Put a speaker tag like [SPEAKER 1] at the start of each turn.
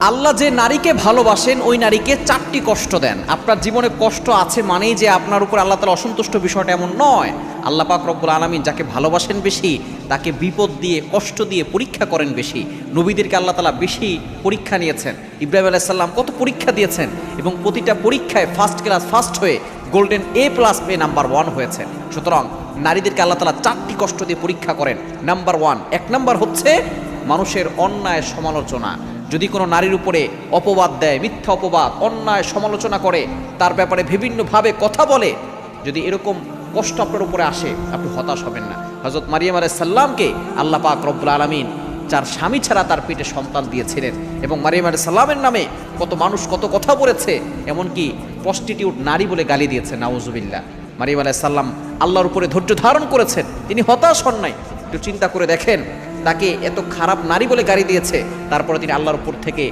[SPEAKER 1] আল্লাহ যে নারীকে ভালোবাসেন ওই নারীকে 4টি কষ্ট দেন। আপনার জীবনে কষ্ট আছে মানেই যে আপনার উপর আল্লাহ তাআলা অসন্তুষ্ট, বিষয়টা এমন নয়। আল্লাহ পাক রব্বুল আলামিন যাকে ভালোবাসেন বেশি তাকে বিপদ দিয়ে, কষ্ট দিয়ে পরীক্ষা করেন বেশি। নবীদেরকে আল্লাহ তাআলা বেশি পরীক্ষা নিয়েছেন। ইব্রাহিম আলাইহিস সালাম কত পরীক্ষা দিয়েছেন এবং প্রতিটা পরীক্ষায় ফার্স্ট ক্লাস ফার্স্ট হয়ে গোল্ডেন A+ পেয়ে নাম্বার 1 হয়েছেন। সুতরাং নারীদেরকে আল্লাহ তাআলা 4টি কষ্ট দিয়ে পরীক্ষা করেন। নাম্বার 1, 1 নাম্বার হচ্ছে মানুষের অন্যায় সমালোচনা। যদি কোনো নারীর উপরে অপবাদ দেয়, মিথ্যা অপবাদ, অন্যায় সমালোচনা করে, তার ব্যাপারে বিভিন্নভাবে কথা বলে, যদি এরকম কষ্ট আপনার উপরে আসে, আপনি হতাশ হবেন না। হযরত মারিয়াম আলাইহিস সালামকে আল্লাহ পাক রব্বুল আলামিন যার স্বামী ছাড়া তার পেটে সন্তান দিয়েছিলেন এবং মারিয়াম আলাইহিস সালামের নামে কত মানুষ কত কথা বলেছে, এমনকি প্রস্টিটিউট নারী বলে গালি দিয়েছে, নাউজুবিল্লাহ। মারিয়াম আলাইহিস সালাম আল্লাহর উপরে ধৈর্য ধারণ করেছেন, তিনি হতাশ হন নাই। একটু চিন্তা করে দেখেন, তাকে এত খারাপ নারী বলে গালি দিয়েছে, তারপরে তিনি আল্লাহর উপর থেকে